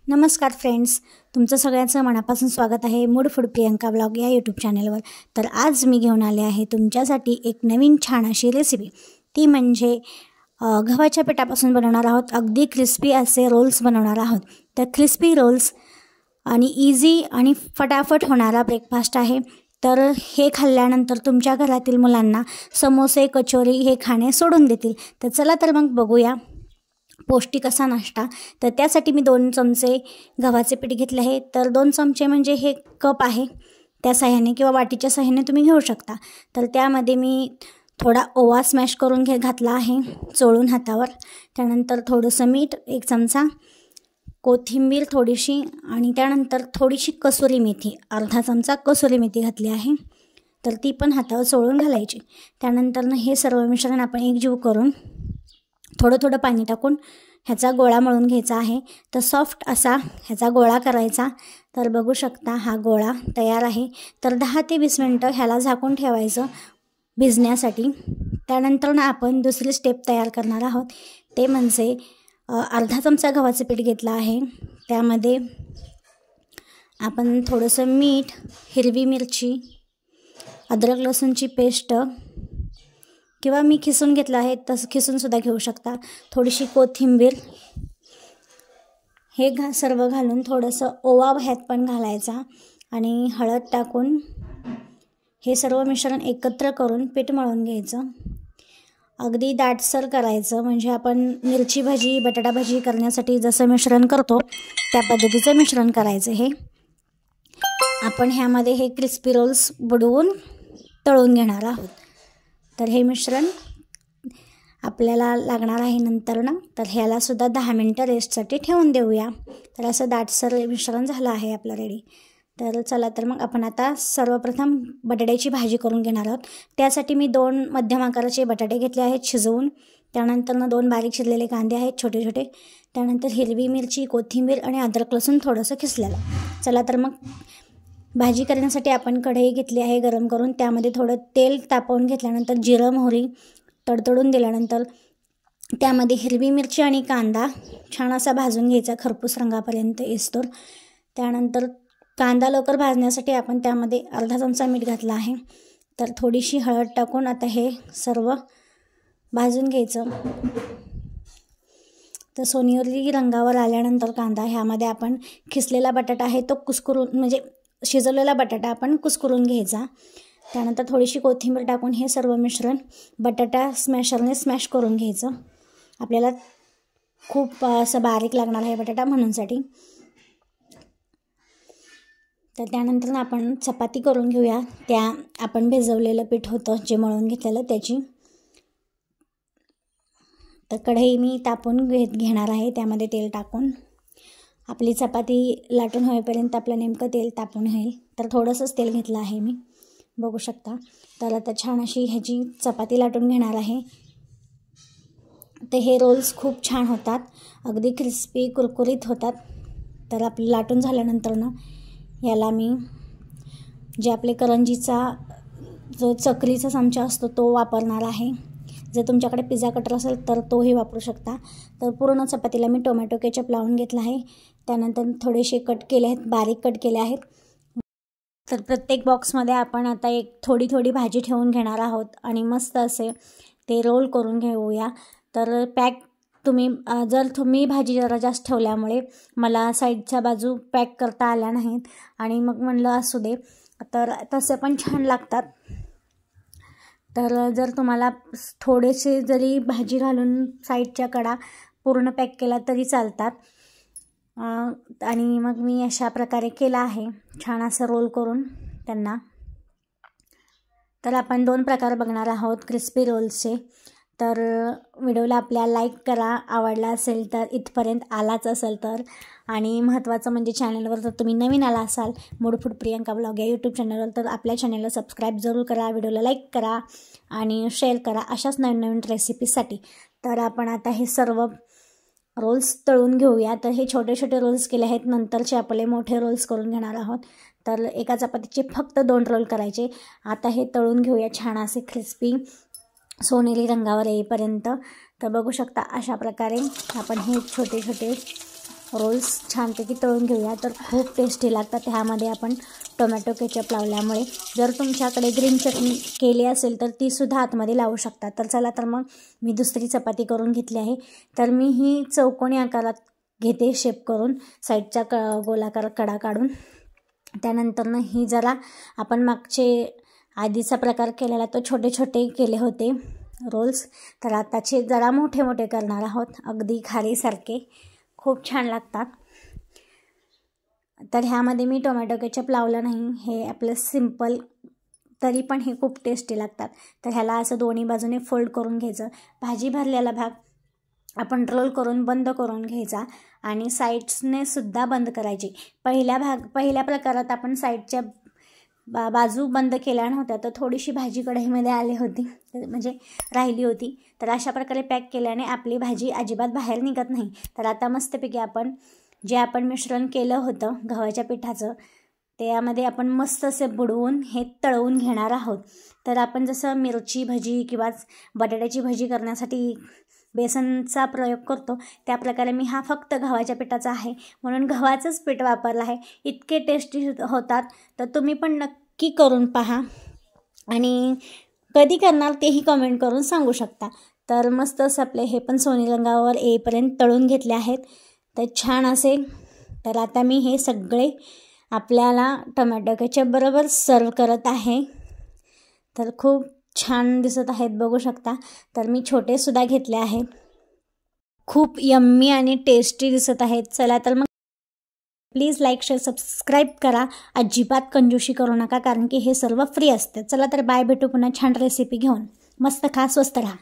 नमस्कार फ्रेंड्स, तुमचं सगळ्यांचं मनापासून स्वागत आहे मूड फूड प्रियंका ब्लॉग या यूट्यूब चॅनलवर। तर आज मी घेऊन आले आहे तुमच्यासाठी एक नवीन छान अशी रेसिपी। ती म्हणजे गव्हाच्या पिठापासून बनवणार आहोत अगदी क्रिस्पी असे रोल्स बनवणार आहोत। तर क्रिस्पी रोल्स आणि इझी आणि फटाफट होणारा ब्रेकफास्ट आहे। तर हे खाल्ल्यानंतर तुमच्या घरातील मुलांना समोसे कचोरी हे खाणे सोडून देतील। तर चला तर मग बघूया पौष्टिक असा नाश्ता। तर त्यासाठी मी 2 चमचे गव्हाचे पीठ घेतले आहे। तर 2 चमचे म्हणजे हे कप आहे, त्या साह्याने किंवा वाटीच्या साह्याने तुम्ही घेऊ शकता। तर त्यामध्ये मी थोडा ओवा स्मॅश करून घातला आहे चोळून हातावर। त्यानंतर थोडंसं मीठ 1 चमचा, कोथिंबीर थोडीशी आणि त्यानंतर थोडीशी कसुरी मेथी अर्धा चमचा कसुरी मेथी घातली आहे। तर ती पण हातावर चोळून घालायची। त्यानंतर हे सर्व मिश्रण आपण एकजीव करून थोडं थोडं पाणी टाकून ह्याचा गोळा मळून घ्यायचा आहे। तर सॉफ्ट असा ह्याचा गोळा करायचा। तर बघू शकता हा गोळा तयार आहे। तर 10 ते 20 मिनिटं ह्याला झाकून ठेवायचं भिजण्यासाठी। त्यानंतर आपण दुसरी स्टेप तयार करणार आहोत। ते म्हणजे अर्धा चमचा गव्हाचं पीठ घेतलं आहे, त्यामध्ये आपण थोडंसं मीठ, हिरवी मिरची, अद्रक लसूणची पेस्ट किंवा मी खिसून घेतलं आहे तसं खिसूनसुद्धा घेऊ शकता, थोडीशी कोथिंबीर हे सर्व घालून थोडंसं ओवा ह्यात पण घालायचा आणि हळद टाकून हे सर्व मिश्रण एकत्र करून पीठ मळून घ्यायचं। अगदी दाटसर करायचं, म्हणजे आपण मिरची भाजी बटाटा भाजी करण्यासाठी जसं मिश्रण करतो त्या पद्धतीचं मिश्रण करायचं। हे आपण ह्यामध्ये हे क्रिस्पी रोल्स बुडवून तळून घेणार आहोत। तर हे मिश्रण आपल्याला लागणार आहे नंतर ना। तर ह्याला सुद्धा 10 मिनिटं रेस्टसाठी ठेवून देऊया। तर असं दाटसर मिश्रण झालं आहे आपलं रेडी। तर चला तर मग आपण आता सर्वप्रथम बटाट्याची भाजी करून घेणार आहोत। त्यासाठी मी 2 मध्यम आकाराचे बटाटे घेतले आहेत शिजवून। त्यानंतर 2 बारीक चिरलेले कांदे आहेत छोटे छोटे। त्यानंतर हिरवी मिरची, कोथिंबीर आणि अद्रक लसूण थोडंसं खिसलेलं। चला तर मग भाजी करण्यासाठी आपण कढई घेतली आहे गरम करून। त्यामध्ये थोडं तेल तापवून घेतल्यानंतर जिरं मोहरी तडतडून दिल्यानंतर त्यामध्ये हिरवी मिरची आणि कांदा छान असा भाजून घ्यायचा खरपूस रंगापर्यंत येस्तोर। त्यानंतर कांदा लवकर भाजण्यासाठी आपण त्यामध्ये अर्धा चमचा मीठ घातला आहे। तर थोडीशी हळद टाकून आता हे सर्व भाजून घ्यायचं। तर सोनेरी रंगावर आल्यानंतर कांदा ह्यामध्ये आपण खिसलेला बटाटा आहे तो कुस्करून म्हणजे शिजवलेला बटाटा आपण कुस्करून घ्यायचा। त्यानंतर थोडीशी कोथिंबीर टाकून हे सर्व मिश्रण बटाटा स्मॅशरने स्मॅश करून घ्यायचं। आपल्याला खूप असं बारीक लागणार आहे बटाटा म्हणूनसाठी। तर त्यानंतर आपण चपाती करून घेऊया। त्या आपण भिजवलेलं पीठ होतं जे मळून घेतलेलं त्याची। तर कढई मी तापून घेणार आहे, त्यामध्ये तेल टाकून आपली चपाती लाटून होईपर्यंत आपलं नेमकं तेल तापून होईल। तर थोडंसंच तेल घेतलं आहे मी, बघू शकता। तर आता छान अशी ह्याची चपाती लाटून घेणार आहे। तर हे रोल्स खूप छान होतात, अगदी क्रिस्पी कुरकुरीत होतात। तर आपली लाटून झाल्यानंतर ना याला मी जे आपले करंजीचा जो चकलीचा चमचा असतो तो वापरणार आहे। जर तुमच्याकडे पिझ्झा कटर असेल तर तोही वापरू शकता। तर पूर्ण चपातीला मी टोमॅटो केचप लावून घेतला आहे। त्यानंतर थोडेसे कट केले आहेत, बारीक कट केले आहेत। तर प्रत्येक बॉक्समध्ये आपण आता एक थोडी थोडी भाजी ठेवून घेणार आहोत आणि मस्त असे ते रोल करून घेऊया। तर पॅक जर तुम्ही भाजी जरा जास्त ठेवल्यामुळे मला साईडच्या बाजू पॅक करता आल्या नाहीत आणि मग म्हणलं असू दे, तर तसे पण छान लागतात। तर जर तुम्हाला थोडेसे जरी भाजी घालून साईडच्या कडा पूर्ण पॅक केला तरी चालतात। आणि मग मी अशा प्रकारे केला आहे छान असं रोल करून त्यांना। तर आपण 2 प्रकार बघणार आहोत क्रिस्पी रोल्सचे। तर व्हिडिओला आपल्या लाईक करा, आवडला असेल तर, इथपर्यंत आलाच असेल तर। आणि महत्त्वाचं म्हणजे चॅनलवर जर तुम्ही नवीन आला असाल मूड फूड प्रियंका ब्लॉग या यूट्यूब चॅनलवर, तर आपल्या चॅनलला सबस्क्राईब जरूर करा, व्हिडिओला लाईक करा आणि शेअर करा अशाच नवीन नवीन रेसिपीसाठी। तर आपण आता हे सर्व रोल्स तळून घेऊया। तर हे छोटे छोटे रोल्स केले आहेत, नंतरचे आपले मोठे रोल्स करून घेणार आहोत। तर एका चपातीचे फक्त 2 रोल करायचे। आता हे तळून घेऊया छान असे क्रिस्पी सोनेरी रंगावर येईपर्यंत। तर बघू शकता अशा प्रकारे आपण हे छोटे छोटे रोल्स छानपैकी तळून घेऊया. तर खूप टेस्टी लागतात ह्यामध्ये आपण टोमॅटो केचप लावल्यामुळे. जर तुमच्याकडे ग्रीन चटणी केली असेल तर तीसुद्धा आतमध्ये लावू शकता. तर चला तर मग मी दुसरी चपाती करून घेतली आहे. तर मी ही चौकोनी आकारात घेते शेप करून, साईडच्या गोलाकार कडा काढून. त्यानंतरनं ही जरा आपण मागचे आधीचा प्रकार केलेला तो छोटे छोटे केले होते रोल्स. तर आताचे जरा मोठे मोठे करणार आहोत, अगदी खारीसारखे. खूप छान लागतात. तर ह्यामध्ये मी टोमॅटो केचप लावलं नाही, हे आपलं सिंपल, तरी पण हे खूप टेस्टी लागतात. तर ह्याला असं दोन्ही बाजूने फोल्ड करून घ्यायचं. भाजी भरलेला भाग आपण रोल करून बंद करून घ्यायचा आणि साईड्सने सुद्धा बंद करायची. पहिल्या प्रकारात आपण साईडच्या बाजू बंद केल्या नव्हत्या, तर थोडीशी भाजी कढईमध्ये आली होती, म्हणजे राहिली होती. तर अशा प्रकारे पॅक केल्याने आपली भाजी अजिबात बाहेर निघत नाही. तर आता मस्तपैकी आपण मिश्रण केलं होतं गव्हाच्या पिठाचं, त्यामध्ये आपण मस्त असे बुडवून हे तळवून घेणार आहोत. तर आपण जसं मिरची भजी किंवा बटाट्याची भजी करण्यासाठी बेसनचा प्रयोग करतो, त्या प्रकारे मी हा फक्त गव्हाच्या पिठाचा आहे म्हणून गव्हाचंच पीठ वापरलं आहे. इतके टेस्टी होतात. तर तुम्ही पण नक्की करून पहा आणि कधी करणार तेही कमेंट करून सांगू शकता. तर मस्त असं आपले हे पण सोनेरी रंगावर येईपर्यंत तळून घेतले आहेत. तर छान असे. तर आता मी हे सगळे आपल्याला टोमॅटो केचप बरोबर सर्व करत आहे. तर खूप छान दिसत आहेत, बघू शकता. तर मी छोटेसुद्धा घेतले आहेत. खूप यम्मी आणि टेस्टी दिसत आहेत. चला तर मग प्लीज लाईक शेअर सबस्क्राईब करा. अजिबात कंजूशी करू नका, कारण की हे सर्व फ्री असते. चला तर बाय, भेटू पुन्हा छान रेसिपी घेऊन. मस्त खा, स्वस्त राहा.